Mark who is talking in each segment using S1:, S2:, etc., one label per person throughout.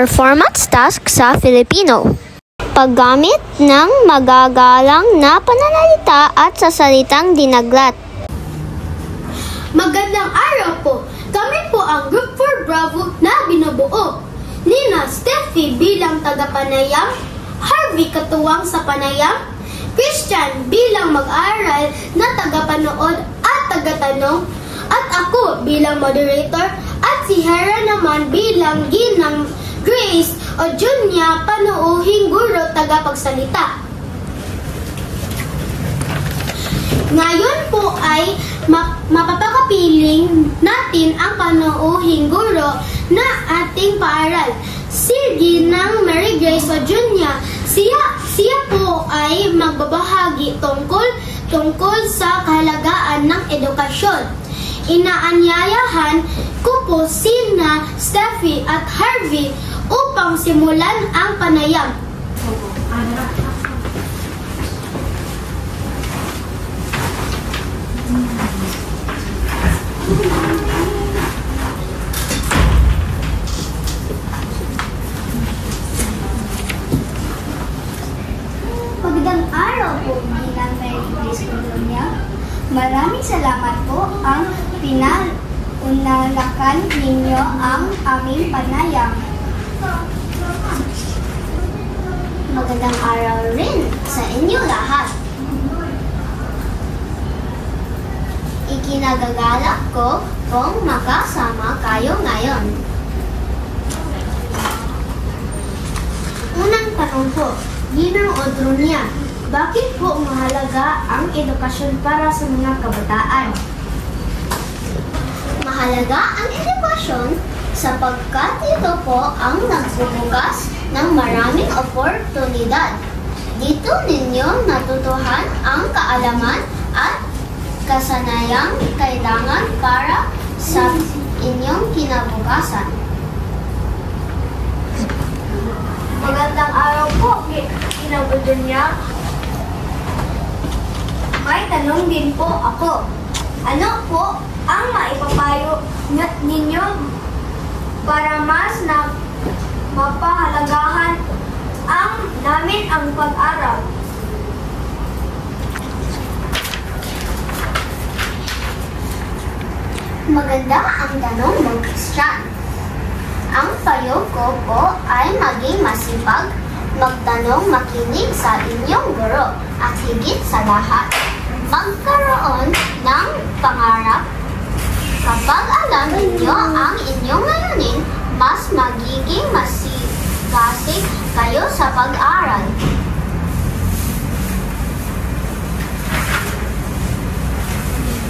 S1: performance task sa Filipino. Paggamit ng magagalang na pananalita at sa salitang dinaglat.
S2: Magandang araw po! Kami po ang Group 4 Bravo na binubuo. Nina Steffi bilang taga-panayam, Harvey katuwang sa panayam, Christian bilang mag-aaral na taga-panood at taga-tanong, at ako bilang moderator, at si Hera naman bilang ginang Grace o Junya panuuhing guro tagapagsalita. Ngayon po ay mapapakapiling natin ang panuuhing guro na ating paaral. Si Ginang Mary Grace o Junya, siya po ay magbabahagi tungkol sa kahalagaan ng edukasyon. Inaanyayahan ko po sina Steffi at Harvey upang simulan ang panayam.
S3: Magandang araw po, Ginang Mary Grace Colonia. Maraming salamat po ang pinanunalakan ninyo ang aming panayam.
S1: Magandang araw rin sa inyo lahat. Ikinagagalak ko kung makasama kayo ngayon. Unang tanong po, Ginang Odronia, bakit po mahalaga ang edukasyon para sa mga kabataan? Mahalaga ang edukasyon sapagkat ito po ang nagbubukas ng maraming oportunidad. Dito ninyo natutuhan ang kaalaman at kasanayang kailangan para sa inyong kinabukasan.
S3: Magandang araw po, Ginang Odronia. May tanong din po ako. Ano po ang maipapayo ninyo para mas mapahalagahan namin ang pag-aral?
S1: Maganda ang tanong mo, Christian. Ang payo ko po ay maging masipag, magtanong, makinig sa inyong guro, at higit sa lahat, magkaroon ng pangarap. Kapag alam ninyo ang inyong layunin, mas magiging masigasig kayo sa pag-aral.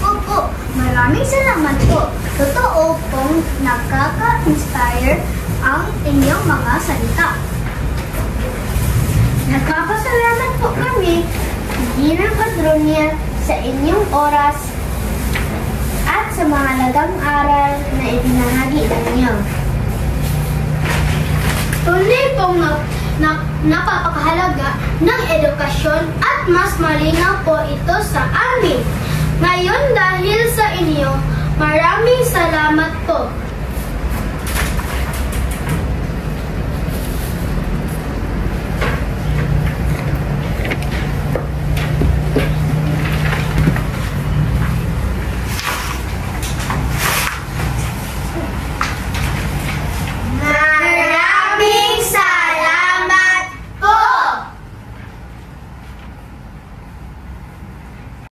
S3: Opo, maraming salamat po. Totoo pong nakaka-inspire ang inyong mga salita. Nagpapasalamat po kami, Ginang Odronia, sa inyong oras at sa mga lagang aral na ibinahagi ninyo.
S2: Tunay pong napapakahalaga ng edukasyon at mas malinaw po ito sa amin. Ngayon dahil sa inyo, maraming salamat po.